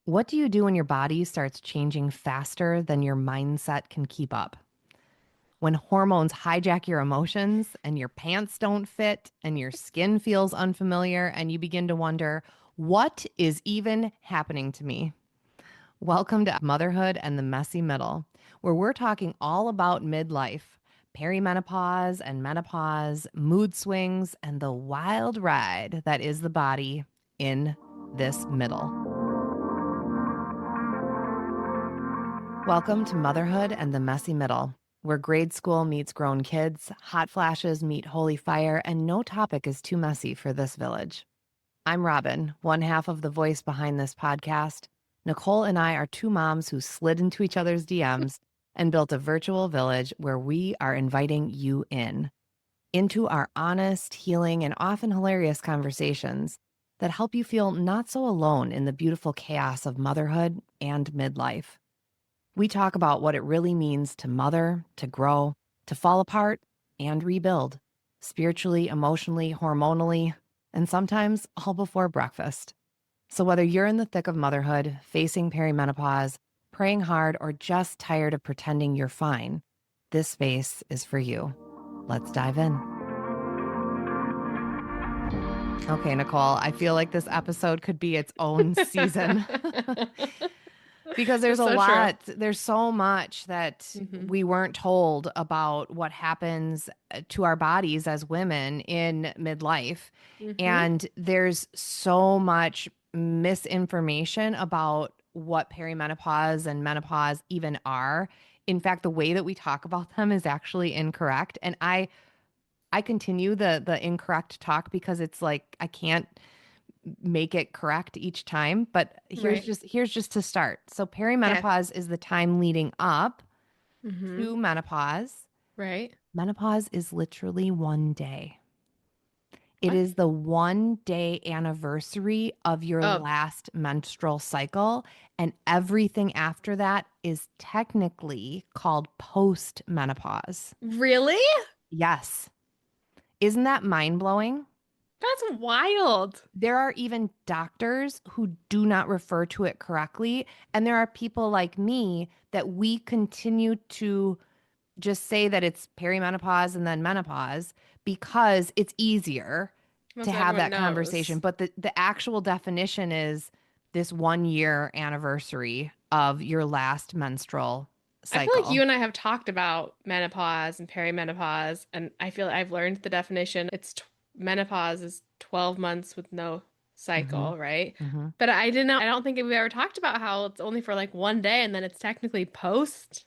What do you do when your body starts changing faster than your mindset can keep up? When hormones hijack your emotions and your pants don't fit and your skin feels unfamiliar and you begin to wonder, what is even happening to me? Welcome to Motherhood and the Messy Middle, where we're talking all about midlife, perimenopause and menopause, mood swings, and the wild ride that is the body in this middle. Welcome to Motherhood and the Messy Middle, where grade school meets grown kids, hot flashes meet holy fire, and no topic is too messy for this village. I'm Robin, one half of the voice behind this podcast. Nicole and I are two moms who slid into each other's DMs and built a virtual village where we are inviting you into our honest, healing, and often hilarious conversations that help you feel not so alone in the beautiful chaos of motherhood and midlife. We talk about what it really means to mother, to grow, to fall apart, and rebuild, spiritually, emotionally, hormonally, and sometimes all before breakfast. So whether you're in the thick of motherhood, facing perimenopause, praying hard, or just tired of pretending you're fine, this space is for you. Let's dive in. Okay, Nicole, I feel like this episode could be its own season. Because It's so true. there's so much that hmm we weren't told about what happens to our bodies as women in midlife. hmm And there's so much misinformation about what perimenopause and menopause even are. In fact, the way that we talk about them is actually incorrect. And I continue the incorrect talk because it's like I can't make it correct each time, but Right. here's just to start. So Okay. perimenopause is the time leading up hmm to menopause. Right. Menopause is literally one day. It What? is the 1 day anniversary of your Oh, last menstrual cycle, and everything after that is technically called post menopause. really? Yes. Isn't that mind blowing? That's wild. There are even doctors who do not refer to it correctly. And there are people like me that we continue to just say that it's perimenopause and then menopause because it's easier to Most have everyone that conversation. knows. But the actual definition is this 1 year anniversary of your last menstrual I feel like you cycle. and I have talked about menopause and perimenopause, and I feel like I've learned the definition. Menopause is 12 months with no Hmm. cycle, right? Hmm. But I didn't know, I don't think we've ever talked about how it's only for like one day and then it's technically post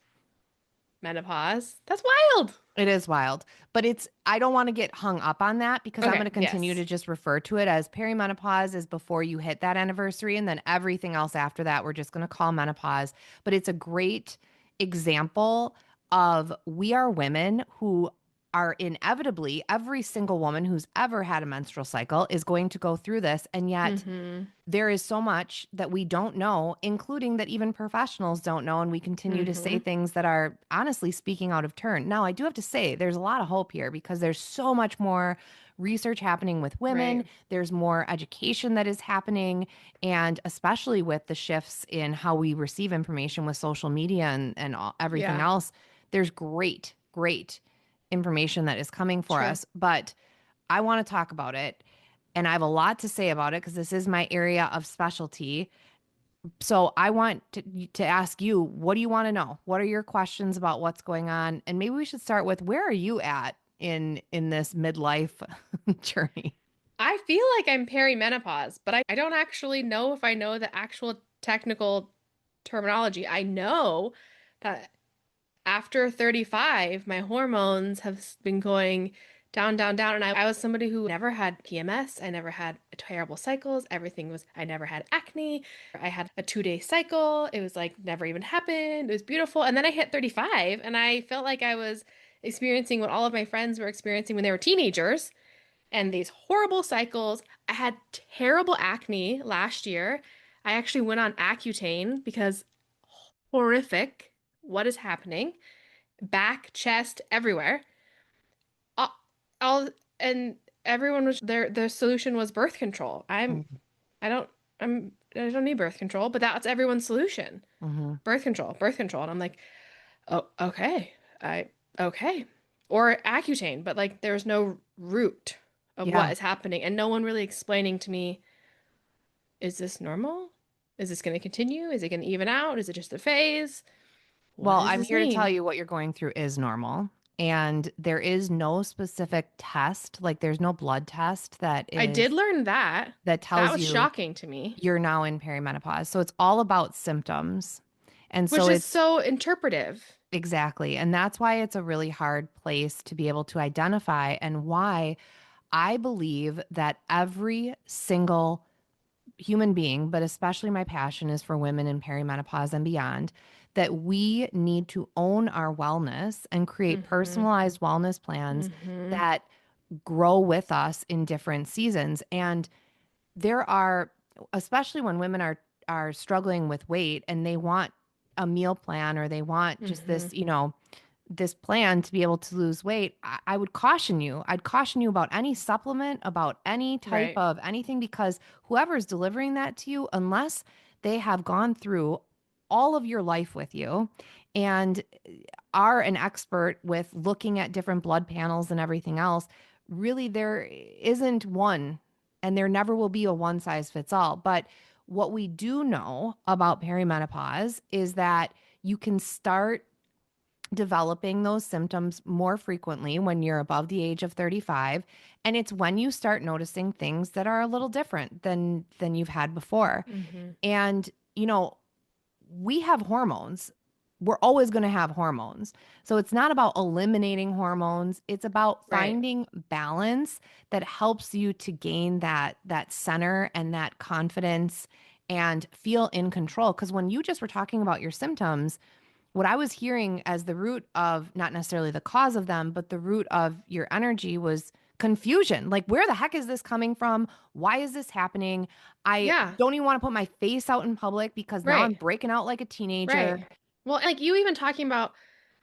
menopause. That's wild. It is wild, but I don't want to get hung up on that because I'm going Okay, to continue to yes. just refer to it as perimenopause is before you hit that anniversary. And then everything else after that, we're just going to call menopause. But it's a great example of we are women who are inevitably, every single woman who's ever had a menstrual cycle is going to go through this. And yet, hmm there is so much that we don't know, including that even professionals don't know. And we continue to say hmm things that are honestly speaking out of turn. Now, I do have to say there's a lot of hope here because there's so much more research happening with women. Right. There's more education that is happening. And especially with the shifts in how we receive information with social media and everything Yeah, else, there's great information that is coming for true. us. But I want to talk about it. And I have a lot to say about it because this is my area of specialty. So I want to ask you, what do you want to know? What are your questions about what's going on? And maybe we should start with where are you at in this midlife journey? I feel like I'm perimenopause, but I don't actually know if I know the actual technical terminology. I know that after 35, my hormones have been going down, down, down. And I was somebody who never had PMS. I never had terrible cycles. I never had acne. I had a 2 day cycle. It was like never even happened. It was beautiful. And then I hit 35 and I felt like I was experiencing what all of my friends were experiencing when they were teenagers and these horrible cycles. I had terrible acne last year. I actually went on Accutane because horrific. What is happening? Back, chest, everywhere. All, all and everyone was there. The solution was birth control. Mm. I don't, I'm I don't need birth control, but that's everyone's solution. Hmm. Birth control, birth control. And I'm like, oh, okay. I okay. Or Accutane, but like there's no root of what Yeah. is happening and no one really explaining to me, is this normal? Is this going to continue? Is it going to even out? Is it just a phase? What Well, does I'm this here to tell mean? you what you're going through is normal. And there is no specific test, like there's no blood test I did learn that. that That tells was you shocking to me, you're now in perimenopause. So it's all about symptoms. And which so is it's so interpretive. exactly. And that's why it's a really hard place to be able to identify, and why I believe that every single human being, but especially my passion is for women in perimenopause and beyond, that we need to own our wellness and create Mm-hmm. personalized wellness plans Mm-hmm. that grow with us in different seasons. And there are, especially when women are struggling with weight and they want a meal plan, or they want just Mm-hmm. this, this plan to be able to lose weight, I would caution you. I'd caution you about any supplement, about any type Right. of anything, because whoever's delivering that to you, unless they have gone through all of your life with you and are an expert with looking at different blood panels and everything else, really there isn't one, and there never will be a one size fits all. But what we do know about perimenopause is that you can start developing those symptoms more frequently when you're above the age of 35, and it's when you start noticing things that are a little different than you've had before. Mm-hmm. And we have hormones. We're always going to have hormones. So it's not about eliminating hormones. It's about Right. finding balance that helps you to gain that center and that confidence and feel in control. Because when you just were talking about your symptoms, what I was hearing as the root of, not necessarily the cause of them, but the root of your energy, was confusion. Like, where the heck is this coming from? Why is this happening? I Yeah. don't even want to put my face out in public because now I'm Right. breaking out like a teenager. Right. Well, like you even talking about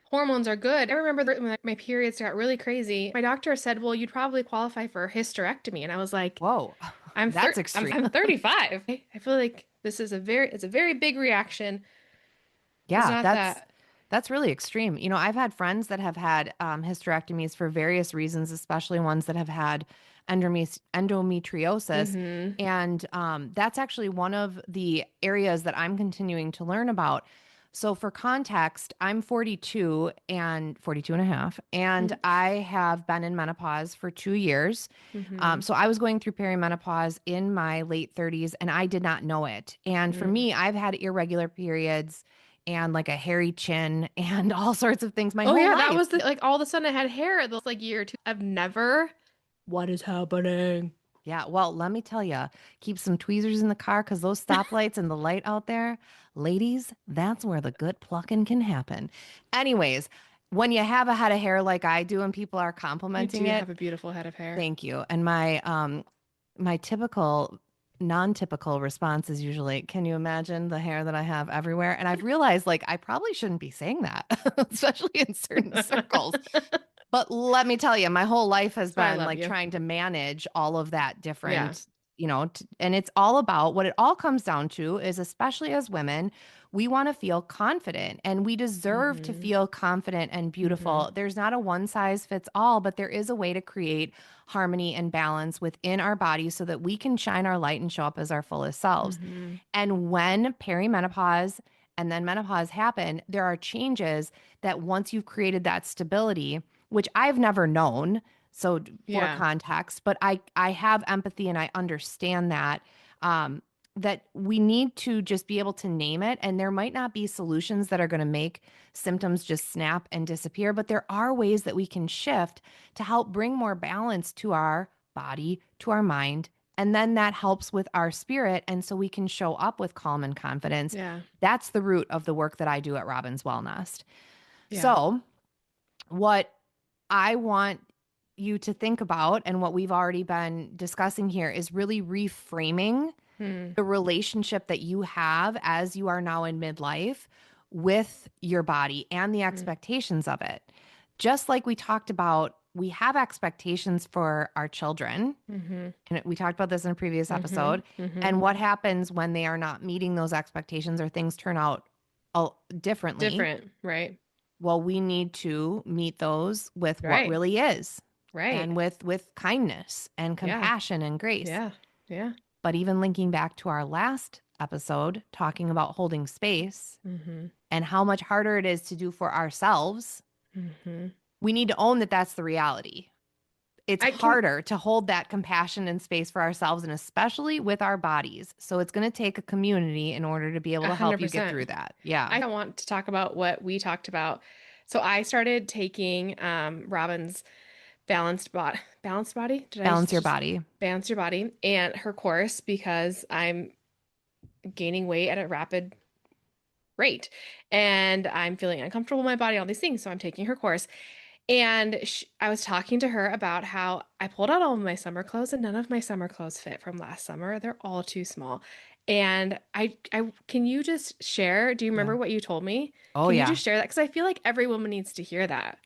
hormones are good. I remember when like, my periods got really crazy. My doctor said, "Well, you'd probably qualify for a hysterectomy." And I was like, Whoa, that's extreme. I'm 35. I feel like this is a very big reaction. It's Yeah, not that. that's really extreme. I've had friends that have had hysterectomies for various reasons, especially ones that have had endometriosis. Mm-hmm. And that's actually one of the areas that I'm continuing to learn about. So, for context, I'm 42 and 42 and a half, and I have been in menopause for 2 years. Mm-hmm. So, I was going through perimenopause in my late 30s, and I did not know it. And for Mm. me, I've had irregular periods and like a hairy chin and all sorts of things my Oh whole yeah, that life. was the like all of a sudden I had hair those like year or two. I've never. What is happening? Yeah, well, let me tell you, keep some tweezers in the car, because those stoplights and the light out there, ladies, that's where the good plucking can happen. Anyways, when you have a head of hair like I do and people are You complimenting do it, have a beautiful head of hair. thank you. And my typical non-typical response is usually, can you imagine the hair that I have everywhere? And I've realized, like, I probably shouldn't be saying that, especially in certain circles. But let me tell you, my whole life has That's why I been love like you. trying to manage all of that Yeah. different, and it's all about, what it all comes down to is, especially as women, we want to feel confident, and we deserve to Mm-hmm. feel confident and Mm-hmm. beautiful. There's not a one size fits all, but there is a way to create harmony and balance within our bodies so that we can shine our light and show up as our fullest selves. Mm-hmm. And when perimenopause and then menopause happen, there are changes that, once you've created that stability, which I've never known. So, for Yeah. context, but I have empathy and I understand that, that we need to just be able to name it. And there might not be solutions that are going to make symptoms just snap and disappear, but there are ways that we can shift to help bring more balance to our body, to our mind. And then that helps with our spirit. And so we can show up with calm and confidence. Yeah. That's the root of the work that I do at Robin's Wellnest. Yeah. So, what I want you to think about, and what we've already been discussing here, is really reframing Hmm. the relationship that you have as you are now in midlife with your body and the Hmm. expectations of it. Just like we talked about we have expectations for our children. Mm-hmm. And we talked about this in a previous Mm-hmm. episode. Mm-hmm. And what happens when they are not meeting those expectations or things turn out differently? Different, right? Well, we need to meet those with what Right. really is Right. and with kindness and Yeah. compassion and grace. Yeah. Yeah. But even linking back to our last episode, talking about holding space Mm-hmm. and how much harder it is to do for ourselves, Mm-hmm. we need to own that that's the reality. It's I can harder to hold that compassion and space for ourselves, and especially with our bodies. So it's going to take a community in order to be able a to help hundred you get through percent. that. Yeah. I want to talk about what we talked about. So I started taking Robin's balanced body. Did I Balance your just body. balance your body and her course because I'm gaining weight at a rapid rate and I'm feeling uncomfortable in my body, all these things. So I'm taking her course. And I was talking to her about how I pulled out all of my summer clothes and none of my summer clothes fit from last summer. They're all too small. And can you just share? Do you Yeah. remember what you told me? Oh, Can you yeah. just share that? Because I feel like every woman needs to hear that.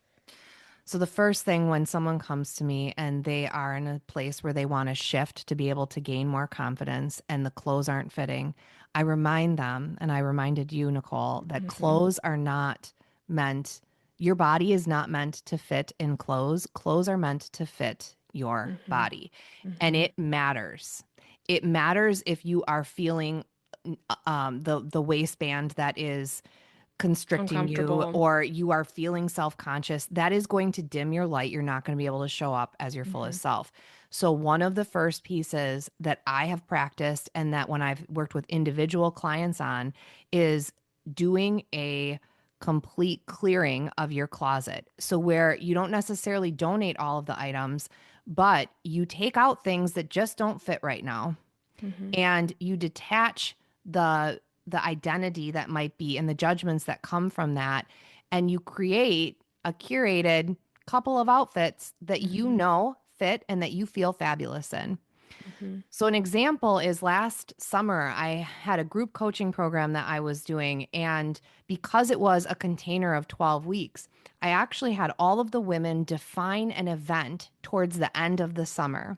So the first thing when someone comes to me and they are in a place where they want to shift to be able to gain more confidence and the clothes aren't fitting, I remind them, and I reminded you, Nicole, that Hmm. clothes are not meant, your body is not meant to fit in clothes. Clothes are meant to fit your Hmm. body. And Hmm. it matters. It matters if you are feeling the waistband that is constricting you Uncomfortable. or you are feeling self-conscious, that is going to dim your light. You're not going to be able to show up as your Hmm. fullest self. So one of the first pieces that I have practiced and that when I've worked with individual clients on is doing a complete clearing of your closet. So where you don't necessarily donate all of the items, but you take out things that just don't fit right now Hmm. and you detach the identity that might be and the judgments that come from that, and you create a curated couple of outfits that you Hmm. know fit and that you feel fabulous in. Hmm. So, an example is last summer, I had a group coaching program that I was doing. And because it was a container of 12 weeks, I actually had all of the women define an event towards the end of the summer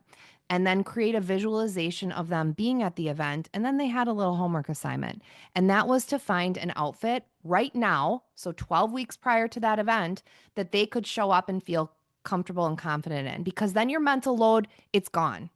and then create a visualization of them being at the event. And then they had a little homework assignment. And that was to find an outfit right now, so 12 weeks prior to that event, that they could show up and feel comfortable and confident in. Because then your mental load, it's gone.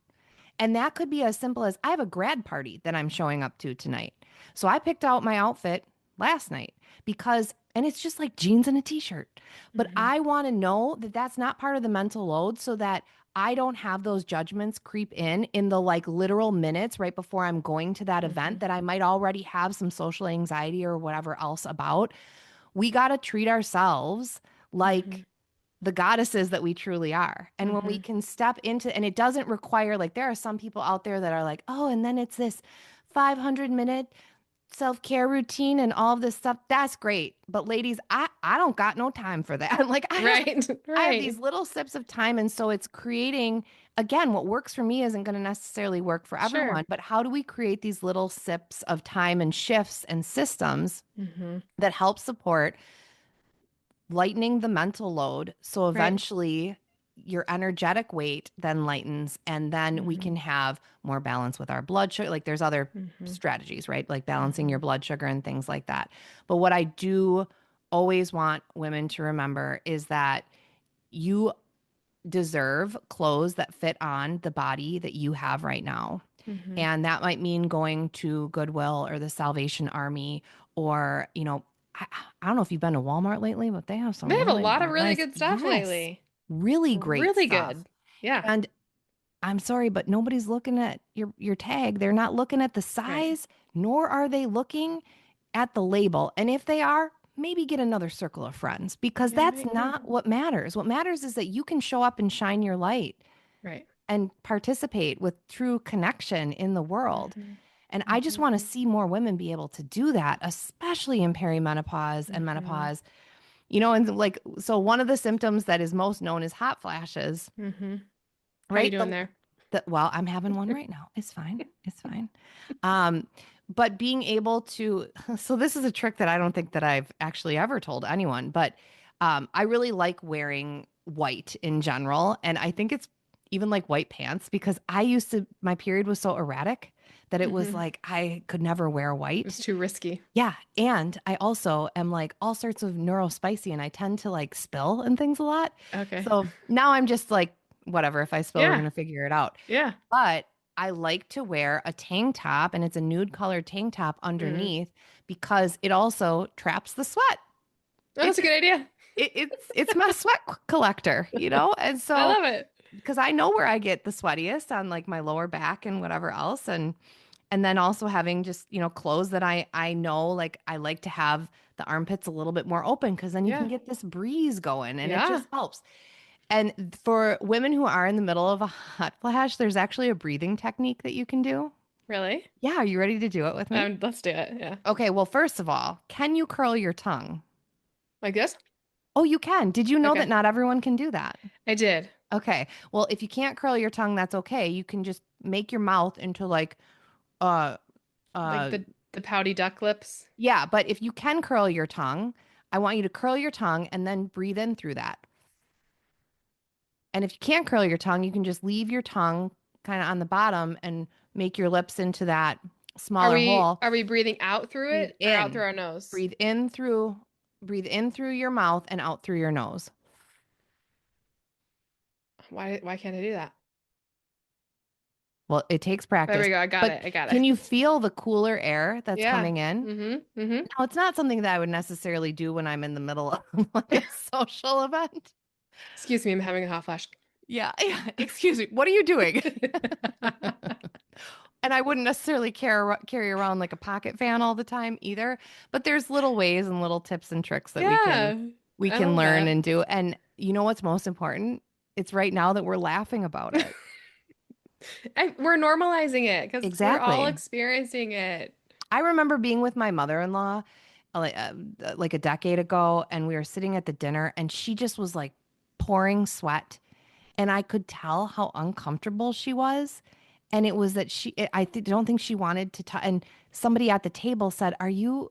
And that could be as simple as I have a grad party that I'm showing up to tonight. So I picked out my outfit last night because, and it's just like jeans and a t shirt. But Hmm. I want to know that that's not part of the mental load so that I don't have those judgments creep in the like literal minutes right before I'm going to that Hmm. event that I might already have some social anxiety or whatever else about. We got to treat ourselves Hmm. like the goddesses that we truly are. And when we Hmm. can step into, and it doesn't require, like, there are some people out there that are like, oh, and then it's this 500-minute self-care routine and all of this stuff. That's great. But ladies, I don't got no time for that. Like Right. I have Right. these little sips of time. And so it's creating, again, what works for me isn't going to necessarily work for Sure. everyone. But how do we create these little sips of time and shifts and systems Hmm. that help support lightening the mental load. So Right. eventually your energetic weight then lightens, and then we Hmm. can have more balance with our blood sugar. Like there's other Hmm. strategies, right? Like balancing Hmm. your blood sugar and things like that. But what I do always want women to remember is that you deserve clothes that fit on the body that you have right now. Hmm. And that might mean going to Goodwill or the Salvation Army or, I, I don't know if you've been to Walmart lately, but they have They some have a really lot of really nice, good stuff yes, lately. really great Really stuff. good. Yeah. And I'm sorry, but nobody's looking at your tag. They're not looking at the Right. size, nor are they looking at the label. And if they are, maybe get another circle of friends because Yeah, that's yeah. not what matters. What matters is that you can show up and shine your light Right. and participate with true connection in the world. Hmm. And I just Hmm. want to see more women be able to do that, especially in perimenopause and Hmm. menopause. And like, so one of the symptoms that is most known is hot flashes, Hmm. How you right? doing there? Well, I'm having one right now. It's fine. It's fine. Um, but being able to, so this is a trick that I don't think that I've actually ever told anyone, but I really like wearing white in general. And I think it's even like white pants because my period was so erratic that it was Hmm. like I could never wear It was white. too risky. Yeah. And I also am like all sorts of neurospicy and I tend to like spill and things a lot. Okay. So now I'm just like, whatever, if I spill, we're Yeah. going to figure it out. Yeah. But I like to wear a tank top and it's a nude colored tank top Mm. underneath because it also traps the sweat. Oh, It that's a good idea. it's my sweat collector, you know? And I so love it. because I know where I get the sweatiest on like my lower back and whatever else and then also having just, clothes that I know like I like to have the armpits a little bit more open because then you can Yeah. get this breeze going and it Yeah. just helps. And for women who are in the middle of a hot flash, there's actually a breathing technique that you can do. Really? Yeah, are you ready to do it with me? Let's do it. Yeah. Okay, well, first of all, can you curl your tongue? Like this? Oh, you can. Did you know that Okay. not everyone can do that? I did. Okay. Well, if you can't curl your tongue, that's okay. You can just make your mouth into like uh Like uh the pouty duck lips. yeah, but if you can curl your tongue, I want you to curl your tongue and then breathe in through that. And if you can't curl your tongue, you can just leave your tongue kind of on the bottom and make your lips into that Are smaller we hole. are we breathing out through Breathe it or out through in. our nose? Breathe in through breathe in through your mouth and out through your nose. Why can't I do that? Well, it takes There we practice. go. I got But it. I got can it. you feel the cooler air that's Yeah. coming in? Mm-hmm. Now, it's not something that I would necessarily do when I'm in the middle of like a social event. Excuse me, I'm having a hot flash. Yeah, yeah. Excuse me. What are you doing? And I wouldn't necessarily carry around like a pocket fan all the time either. But there's little ways and little tips and tricks that we can Yeah. we I can love learn that. and do. And you know what's most important? It's right now that we're laughing about it. We're normalizing it because we're all Exactly. experiencing it. I remember being with my mother-in-law like a decade ago, and we were sitting at the dinner, and she just was like pouring sweat, and I could tell how uncomfortable she was. And it was that don't think she wanted to and somebody at the table said, "Are you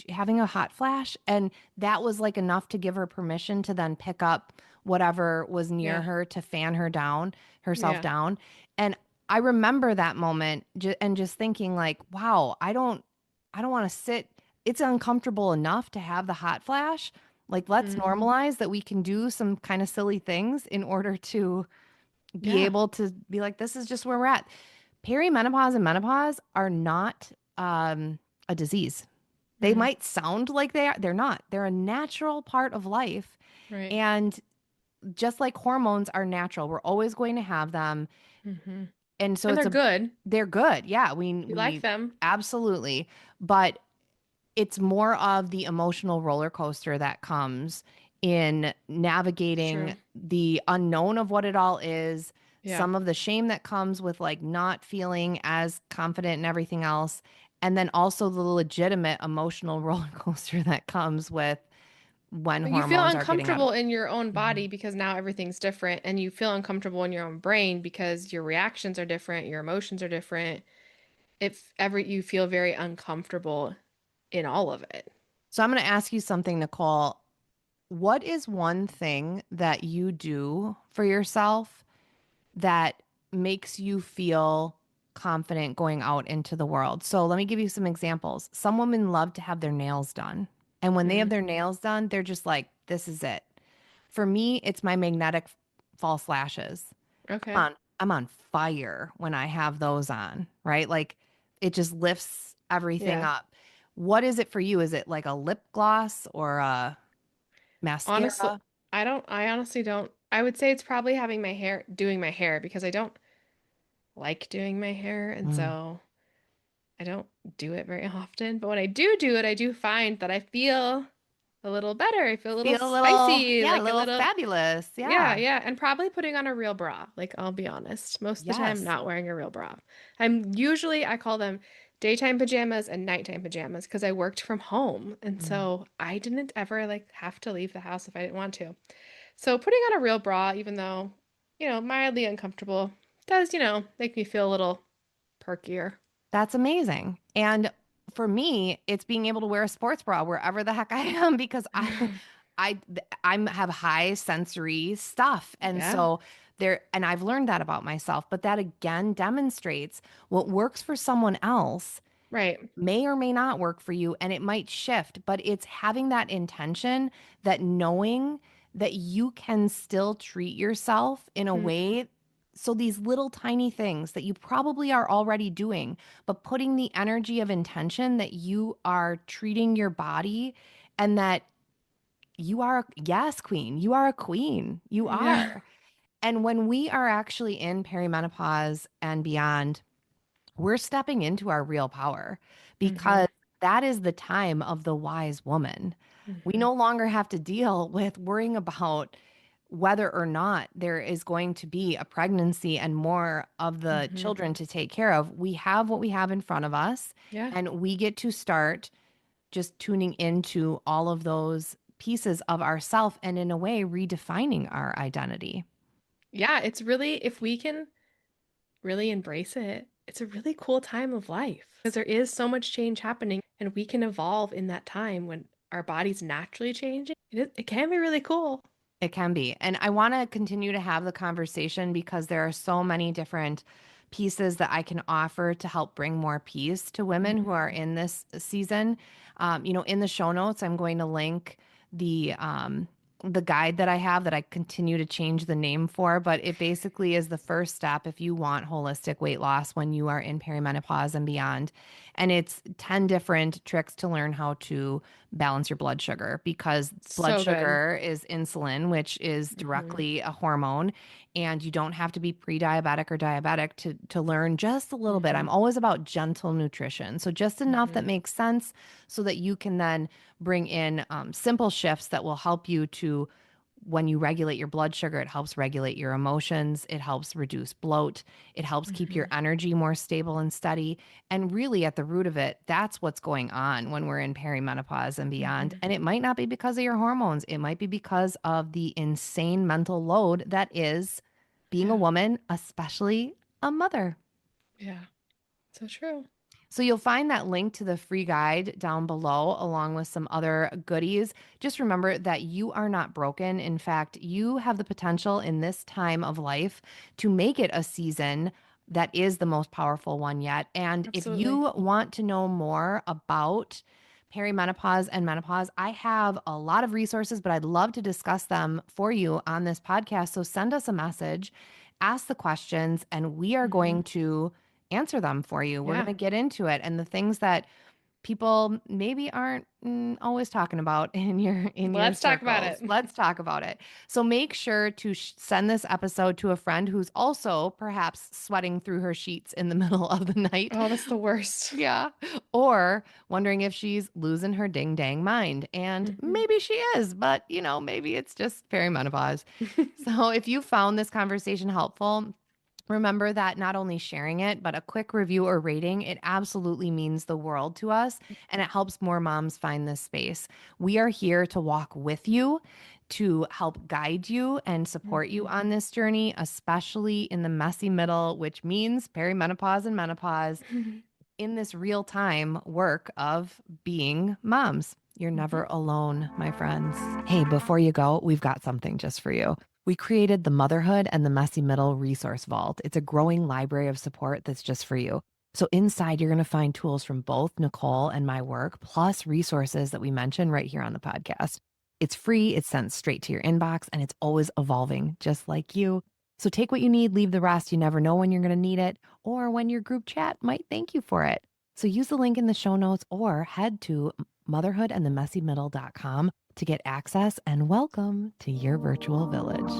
having a hot flash?" And that was like enough to give her permission to then pick up whatever was near Yeah. her to fan herself Yeah. down. And I remember that moment and just thinking like, "Wow, I don't want to sit. It's uncomfortable enough to have the hot flash. Like, let's Hmm. normalize that we can do some kind of silly things in order to be Yeah. able to be like, this is just where we're at." Perimenopause and menopause are not a disease. They Hmm. might sound like they are. They're not. They're a natural part of life. Right. And just like hormones are natural, we're always going to have them. Hmm. And so And they're good. they're good. Yeah, We like we them. absolutely. But it's more of the emotional roller coaster that comes in It's navigating true. the unknown of what it all is, Yeah. some of the shame that comes with like not feeling as confident and everything else, and then also the legitimate emotional roller coaster that comes with when You feel hormones are getting out of uncomfortable in your own Mhm. body because now everything's different, and you feel uncomfortable in your own brain because your reactions are different, your emotions are different. If ever you feel very uncomfortable in all of it. So I'm going to ask you something, Nicole. What is one thing that you do for yourself that makes you feel confident going out into the world? So let me give you some examples. Some women love to have their nails done. And when they have Mm, their nails done, they're just like, this is it. For me, it's my magnetic false lashes. okay. I'm on fire when I have those on, right? Like it just lifts everything Yeah. up. What is it for you? Is it like a lip gloss or a Honestly, mascara? I honestly don't. I would say it's probably doing my hair because I don't like doing my hair, and Mm. so I don't do it very often. But when I do it, I do find that I feel a little better. I feel a little Feel a little, spicy, yeah, a like a little little, fabulous. yeah, Yeah. yeah. And probably putting on a real bra. Like, I'll be honest, most of the time, Yes. not wearing a real bra. I call them daytime pajamas and nighttime pajamas because I worked from home. And Mm. so I didn't ever like have to leave the house if I didn't want to. So putting on a real bra, even though, mildly uncomfortable, does, make me feel a little perkier. That's amazing. And for me, it's being able to wear a sports bra wherever the heck I am because I'm have high sensory stuff. And Yeah. so and I've learned that about myself, but that again demonstrates what works for someone else Right. may or may not work for you, and it might shift, but it's having that intention, that knowing that you can still treat yourself in a Mhm. way. So these little tiny things that you probably are already doing, but putting the energy of intention that you are treating your body, and that you are, yes, queen, you are a queen. You Yeah. are. And when we are actually in perimenopause and beyond, we're stepping into our real power, because Hmm. that is the time of the wise woman. We Hmm. no longer have to deal with worrying about whether or not there is going to be a pregnancy and more of the Hmm. children to take care of. We have what we have in front of us, Yeah. and we get to start just tuning into all of those pieces of ourself, and in a way redefining our identity. Yeah. It's really, if we can really embrace it, it's a really cool time of life because there is so much change happening and we can evolve in that time when our body's naturally changing. It can be really cool. It can be. And I want to continue to have the conversation because there are so many different pieces that I can offer to help bring more peace to women who are Hmm. in this season. In the show notes, I'm going to link the guide that I have that I continue to change the name for, but it basically is the first step if you want holistic weight loss when you are in perimenopause and beyond. And it's 10 different tricks to learn how to balance your blood sugar, because blood So good. sugar is insulin, which is Hmm. directly a hormone, and you don't have to be pre-diabetic or diabetic to learn just a little bit. Hmm. I'm always about gentle nutrition, so just enough that Hmm. makes sense, so that you can then bring in simple shifts that will help you to, when you regulate your blood sugar, it helps regulate your emotions, it helps reduce bloat, it helps keep your Hmm. energy more stable and steady. And really, at the root of it, that's what's going on when we're in perimenopause and beyond. Hmm. And it might not be because of your hormones, it might be because of the insane mental load that is being a Yeah. woman, especially a mother. Yeah. So true. So you'll find that link to the free guide down below, along with some other goodies. Just remember that you are not broken. In fact, you have the potential in this time of life to make it a season that is the most powerful one yet. And if Absolutely. you want to know more about perimenopause and menopause, I have a lot of resources, but I'd love to discuss them for you on this podcast. So send us a message, ask the questions, and we are Hmm. going to answer them for you. We're Yeah. going to get into it, and the things that people maybe aren't always talking about in your Let's talk about it. circles. Let's talk about it. So make sure to send this episode to a friend who's also perhaps sweating through her sheets in the middle of the night. Oh, that's the worst. Yeah. Or wondering if she's losing her ding dang mind. And Hmm. maybe she is, but maybe it's just perimenopause. So if you found this conversation helpful, remember that not only sharing it, but a quick review or rating, it absolutely means the world to us, and it helps more moms find this space. We are here to walk with you, to help guide you and support you Hmm. on this journey, especially in the messy middle, which means perimenopause and menopause, in this real time work of being moms. You're Hmm. never alone, my friends. Hey, before you go, we've got something just for you. We created the Motherhood and the Messy Middle Resource Vault. It's a growing library of support that's just for you. So, inside, you're going to find tools from both Nicole and my work, plus resources that we mention right here on the podcast. It's free, it's sent straight to your inbox, and it's always evolving, just like you. So, take what you need, leave the rest. You never know when you're going to need it or when your group chat might thank you for it. So, use the link in the show notes or head to motherhoodandthemessymiddle.com to get access, and welcome to your virtual village.